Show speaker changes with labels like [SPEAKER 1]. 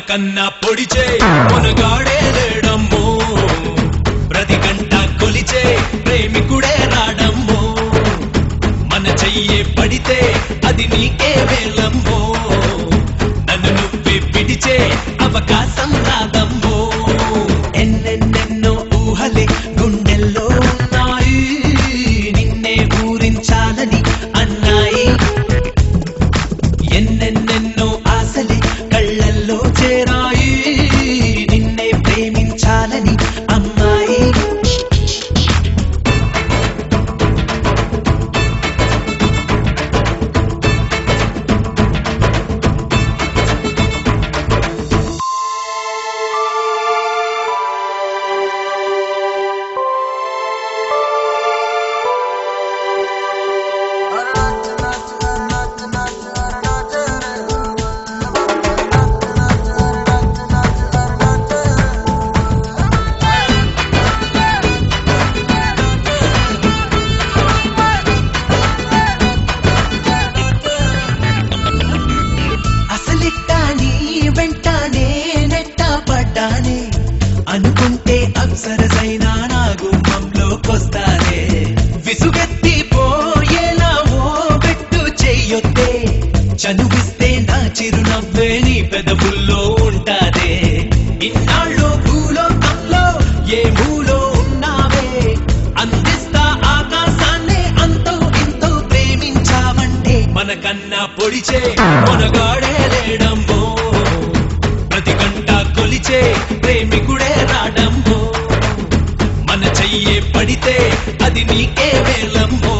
[SPEAKER 1] కన్నా పొడిచే కొనగాడే లేడమ్మో ప్రతి గంట కొలిచే ప్రేమికుడే రాడమ్మో మన చెయ్యే పడితే అది నీకే వేలమ్మో నన్ను నువ్వే పిడిచే అవకాశం రాదమ్మో ఎన్నెన్నెన్నో ఊహలే గుండెల్లో ఉన్నాయి నిన్నే ఊరించాలని అన్నాయి ఎన్నెన్నెన్నో ఆశలే కళ్ళల్లో చేరాయి నిన్నే ప్రేమించాలని అమ్మాయి అనుకుంటే అప్సరసైనా నా గుమ్మంలోకొస్తానే విసుగెత్తి పోయేలా ఓ పెట్టు చెయ్యొద్దే చనువిస్తే నా చిరునవ్వే నీ పెదవుల్లో ఉంటాదే ఇన్నాళ్ళు భూలోకంలో ఏ మూలో ఉన్నావే అందిస్తా ఆకాశాన్నే అంతో ఇంతో ప్రేమించావంటే మనకన్నా పొడిచే కొనగాడే లేడమ్మో ప్రతి గంట కొలిచే ప్రేమికుడే రాడమ్మో మన చెయ్యే పడితే అది నీకే వేలమ్మో